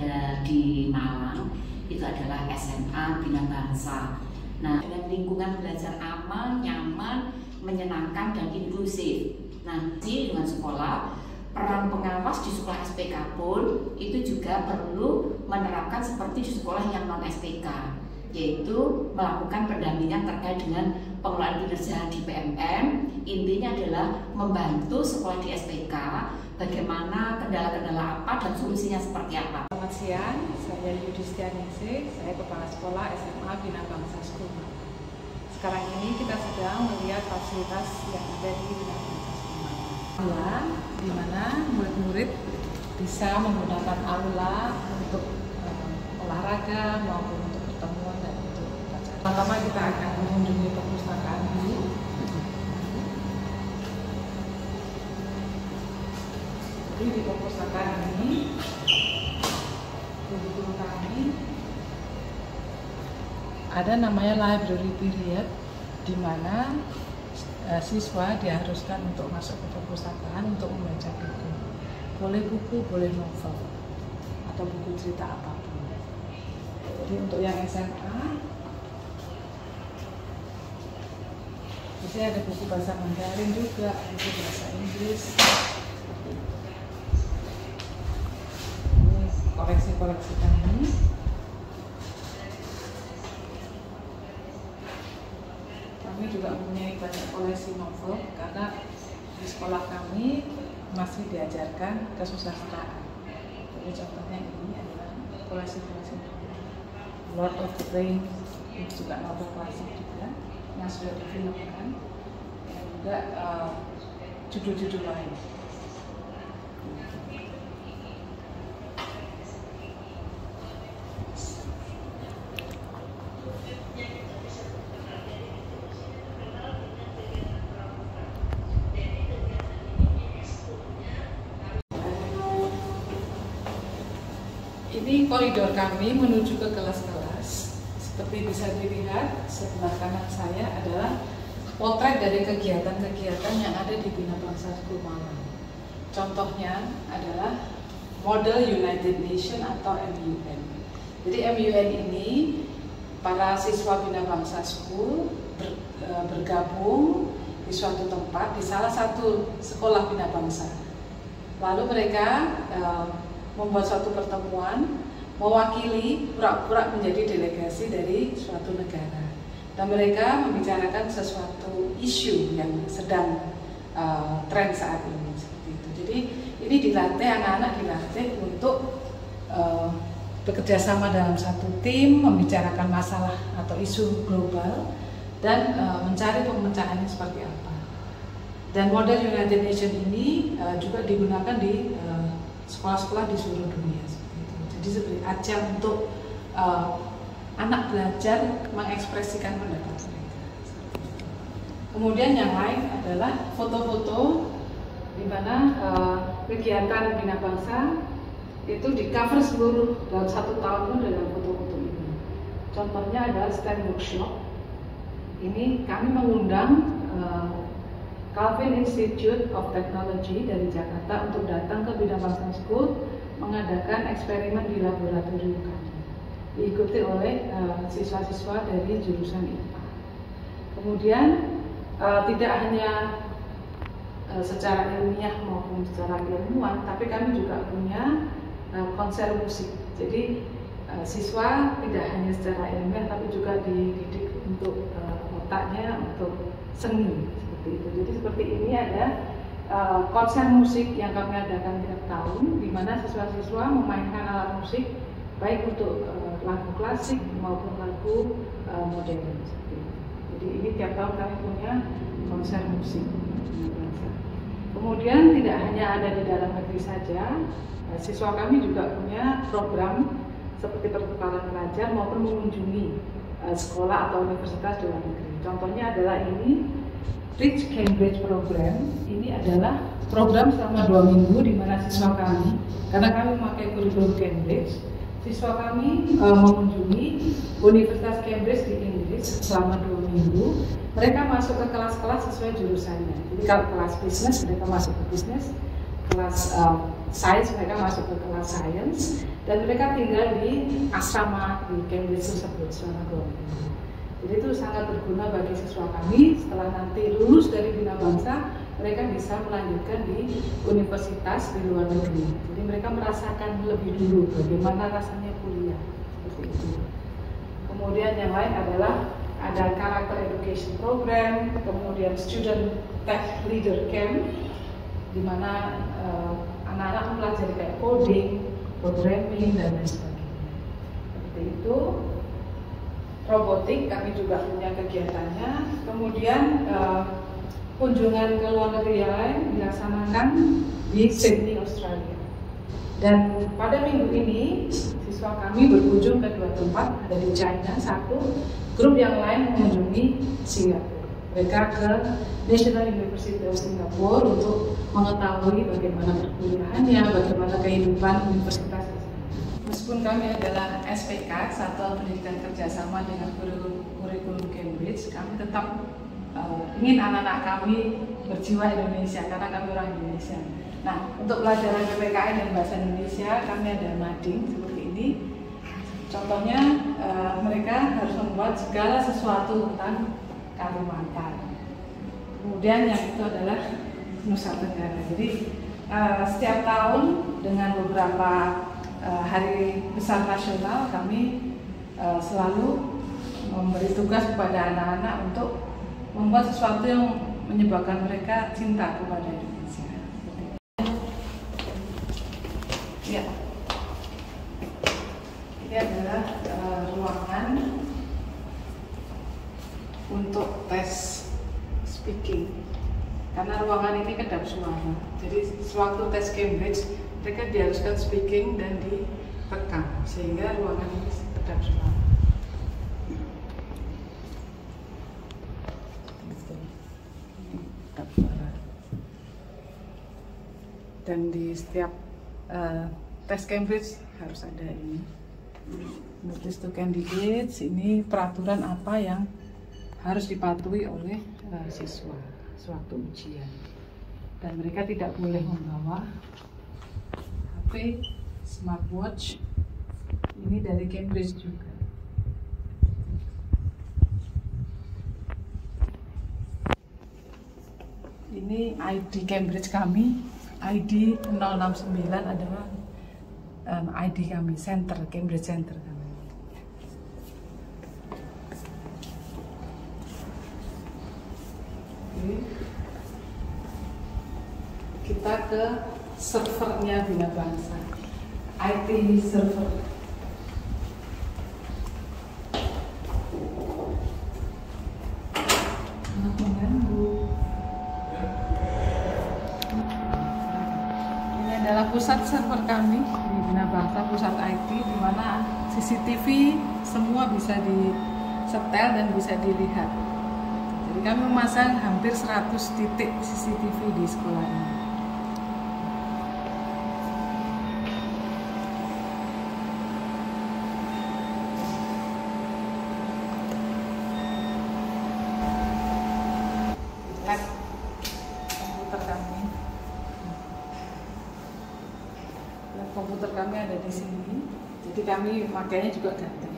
ada di Malang itu adalah SMA Bina Bangsa. Nah, dengan lingkungan belajar aman, nyaman, menyenangkan dan inklusif. Nah, dengan sekolah, peran pengawas di sekolah SPK pun itu juga perlu menerapkan seperti di sekolah yang non SPK, yaitu melakukan pendampingan terkait dengan pengelolaan kinerja di PMM. Intinya adalah membantu sekolah di SPK bagaimana kendala-kendala apa dan solusinya seperti apa. Selamat siang, saya Yudistianingsih, saya Kepala Sekolah SMA Bina Bangsa School. Sekarang ini kita sedang melihat fasilitas yang ada di Bina Bangsa School, di mana murid-murid bisa menggunakan aula untuk olahraga maupun untuk pertemuan dan untuk upacara. Pertama kita akan mengunjungi perpustakaan dulu. Jadi di perpustakaan ini guru kami ada namanya library period, di mana siswa diharuskan untuk masuk ke perpustakaan untuk membaca buku. Boleh buku, boleh novel, atau buku cerita apapun. Jadi untuk yang SMA, biasanya ada buku bahasa Mandarin juga, buku bahasa Inggris. Ini koleksi-koleksi kami. Kami juga mempunyai banyak koleksi novel karena di sekolah kami masih diajarkan kesusastraan. Jadi contohnya ini adalah koleksi-koleksi novel. Lord of the Rings, ini juga novel klasik juga yang sudah difilmkan, dan juga judul-judul lain. Ini koridor kami menuju ke kelas-kelas. Seperti bisa dilihat, sebelah kanan saya adalah potret dari kegiatan-kegiatan yang ada di Bina Bangsa School Malang. Contohnya adalah Model United Nations atau MUN. Jadi MUN ini para siswa Bina Bangsa School bergabung di suatu tempat, di salah satu sekolah Bina Bangsa. Lalu mereka membuat suatu pertemuan, mewakili pura-pura menjadi delegasi dari suatu negara, dan mereka membicarakan sesuatu isu yang sedang tren saat ini, seperti itu. Jadi ini dilatih, anak-anak dilatih untuk bekerja sama dalam satu tim, membicarakan masalah atau isu global dan mencari pemecahannya seperti apa. Dan model United Nations ini juga digunakan di sekolah-sekolah di seluruh dunia, seperti itu. Jadi seperti ajang untuk anak belajar mengekspresikan pendapat mereka. Kemudian yang lain adalah foto-foto, di mana kegiatan Bina Bangsa itu di cover seluruh dalam satu tahun dengan foto-foto ini. Contohnya adalah STEM workshop. Ini kami mengundang Calvin Institute of Technology dari Jakarta untuk datang ke Bina Bangsa School mengadakan eksperimen di laboratorium kami, diikuti oleh siswa-siswa dari jurusan IPA. Kemudian tidak hanya secara ilmiah maupun secara ilmuwan, tapi kami juga punya konser musik. Jadi siswa tidak hanya secara ilmiah, tapi juga dididik untuk otaknya, untuk seni. Jadi seperti ini ada konser musik yang kami adakan tiap tahun, di mana siswa-siswa memainkan alat musik baik untuk lagu klasik maupun lagu modern. Jadi ini tiap tahun kami punya konser musik. Kemudian tidak hanya ada di dalam negeri saja, siswa kami juga punya program seperti pertukaran pelajar maupun mengunjungi sekolah atau universitas di luar negeri. Contohnya adalah ini Rich Cambridge Program. Ini adalah program selama 2 minggu di mana siswa kami, karena kami memakai kurikulum Cambridge, siswa kami mengunjungi Universitas Cambridge di Inggris selama 2 minggu. Mereka masuk ke kelas-kelas sesuai jurusannya. Jadi kalau kelas bisnis, mereka masuk ke bisnis. Kelas sains, mereka masuk ke kelas sains, dan mereka tinggal di asrama di Cambridge tersebut selama 2 minggu. Jadi itu sangat berguna bagi siswa kami. Setelah nanti lulus dari Bina Bangsa, mereka bisa melanjutkan di universitas di luar negeri. Jadi mereka merasakan lebih dulu bagaimana rasanya kuliah seperti itu. Kemudian yang lain adalah ada Character Education Program, kemudian Student Tech Leader Camp, di mana anak-anak mempelajari kayak coding, programming, dan lain sebagainya. Seperti itu. Robotik kami juga punya kegiatannya. Kemudian kunjungan ke luar negeri yang lain dilaksanakan di Sydney, Australia. Dan pada minggu ini siswa kami berkunjung ke 2 tempat, ada di China satu, grup yang lain mengunjungi Singapura. Mereka ke National University of Singapore untuk mengetahui bagaimana perkuliahannya, bagaimana kehidupan universitas. Meskipun kami adalah SPK, Satuan Pendidikan Kerjasama dengan Kurikulum Cambridge, kami tetap ingin anak-anak kami berjiwa Indonesia karena kami orang Indonesia. Nah, untuk pelajaran PPKN dan Bahasa Indonesia kami ada mading seperti ini. Contohnya mereka harus membuat segala sesuatu tentang Kalimantan. Kemudian yang itu adalah Nusa Tenggara. Jadi setiap tahun dengan beberapa hari besar nasional kami selalu memberi tugas kepada anak-anak untuk membuat sesuatu yang menyebabkan mereka cinta kepada Indonesia. Ya, ini adalah ruangan untuk tes speaking. Karena ruangan ini kedap suara, jadi sewaktu tes Cambridge mereka diharuskan speaking dan direkam sehingga ruangan ini kedap suara. Dan di setiap tes Cambridge harus ada ini. Notice to candidates, ini peraturan apa yang harus dipatuhi oleh siswa sewaktu ujian. Dan mereka tidak boleh membawa HP, smartwatch. Ini dari Cambridge juga. Ini ID Cambridge kami. ID 069 adalah ID kami, center, Cambridge Center kami. Oke. Kita ke servernya Bina Bangsa, IT server. Adalah pusat server kami di Bina Bangsa, pusat IT, di mana CCTV semua bisa disetel dan bisa dilihat. Jadi kami memasang hampir 100 titik CCTV di sekolah ini. Lab komputer kami. Komputer kami ada di sini, jadi kami makanya juga ganteng.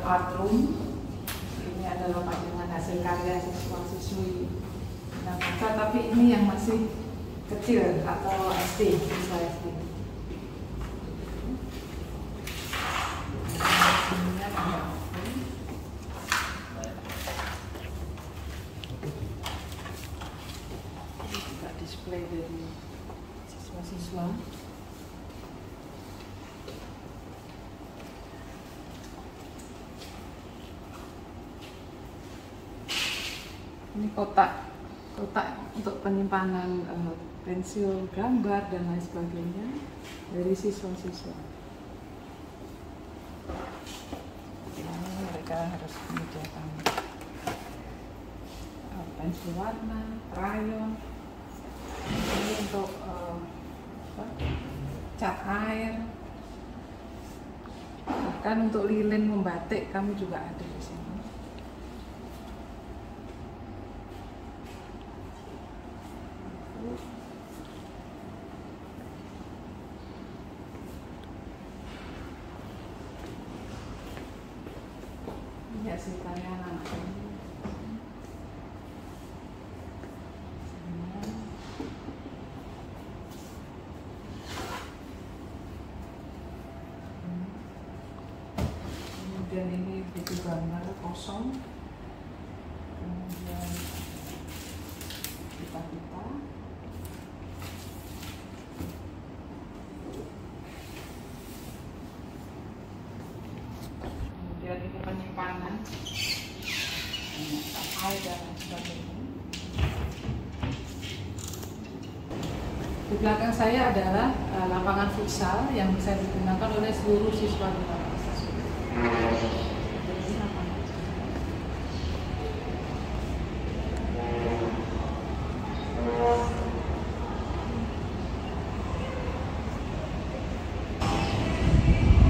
art room. Ini adalah pajangan hasil karya siswa-siswi Bina Bangsa, tapi ini yang masih kecil atau SD, siswa SD. Juga display dari siswa-siswa. Ini kotak untuk penyimpanan pensil gambar dan lain sebagainya dari siswa-siswa. Mereka harus menyediakan pensil warna, krayon, ini untuk cat air, bahkan untuk lilin membatik kami juga ada di sini. Ya sih tanya anak ini. Kemudian ini buku gambar kosong. Kemudian pita-pita. Kemudian ini penyimpanan air dan sebagainya. Di belakang saya adalah lapangan futsal yang bisa digunakan oleh seluruh siswa di Bangsa.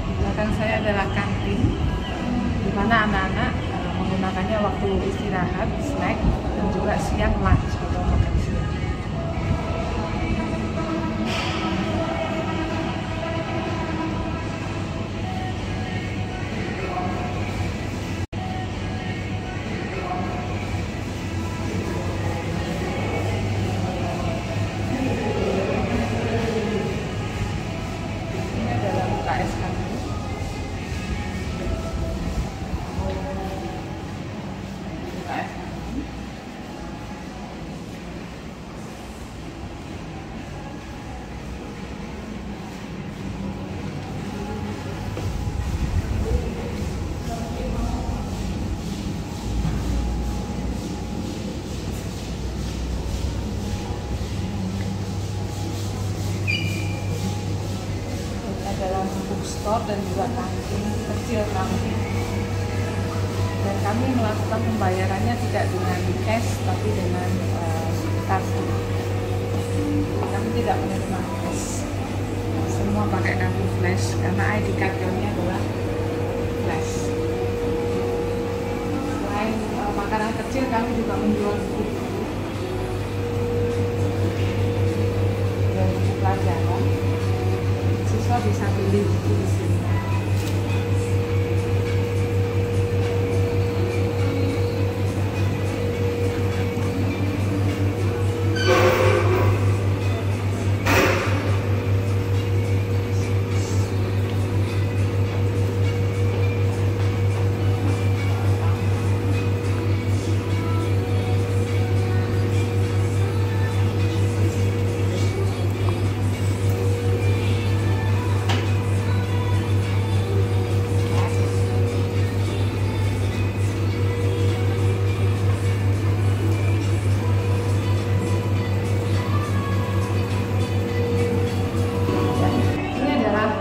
Di belakang saya adalah kantin, di mana anak-anak menggunakannya waktu istirahat, snack, dan juga siang lunch atau makan siang. Ini adalah UKS kami. Dalam bookstore dan juga kantin kecil kami, dan kami melakukan pembayarannya tidak dengan cash tapi dengan kartu. Kami tidak menerima cash, semua pakai kartu flash karena ID card kami adalah flash. Selain makanan kecil, kami juga menjual buku dan buku pelajaran. Siswa bisa beli buku di sini.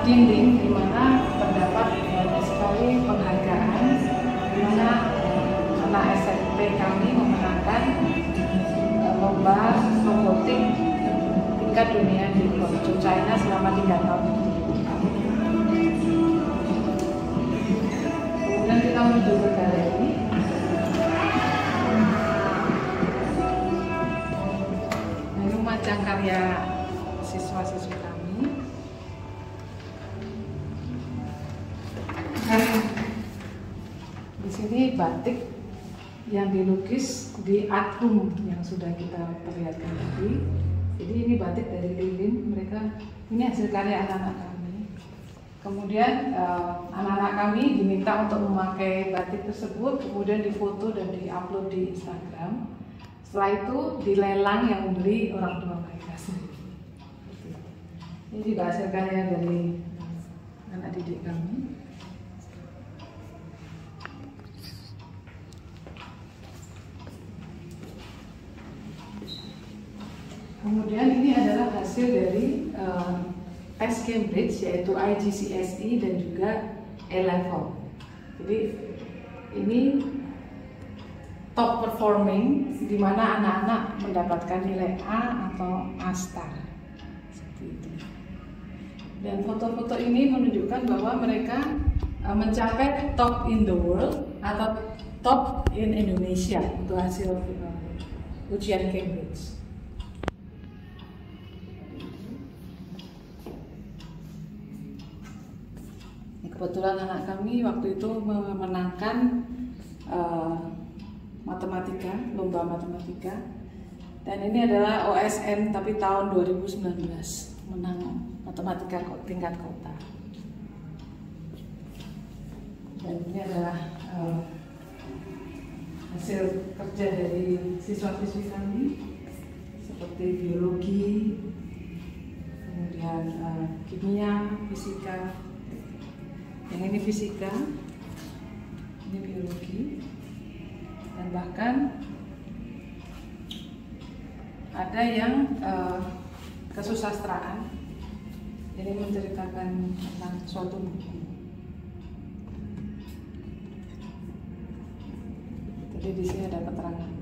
Dinding di mana terdapat banyak sekali penghargaan, di mana anak SMP kami memenangkan lomba robotik tingkat dunia di Guangzhou, China selama 3 tahun. Kemudian kita menuju ke galeri. Ini macam karya siswa-siswi kami. batik yang dilukis di art room yang sudah kita perlihatkan tadi. Jadi ini batik dari lilin, ini hasil karya anak-anak kami. Kemudian anak-anak kami diminta untuk memakai batik tersebut, kemudian difoto dan diupload di Instagram. Setelah itu dilelang yang membeli orang tua mereka sendiri. Ini juga hasil karya dari anak didik kami. Kemudian ini adalah hasil dari tes Cambridge, yaitu IGCSE dan juga A-Level. Jadi ini top performing, di mana anak-anak mendapatkan nilai A atau A star. Seperti itu. Dan foto-foto ini menunjukkan bahwa mereka mencapai top in the world atau top in Indonesia untuk hasil ujian Cambridge. Kebetulan anak kami waktu itu memenangkan matematika, lomba matematika, dan ini adalah OSN tapi tahun 2019, menang matematika tingkat kota. Dan ini adalah hasil kerja dari siswa-siswi kami seperti biologi, kemudian kimia, fisika. Yang ini fisika, ini biologi, dan bahkan ada yang kesusastraan. Ini menceritakan tentang suatu buku. Jadi di sini ada keterangan.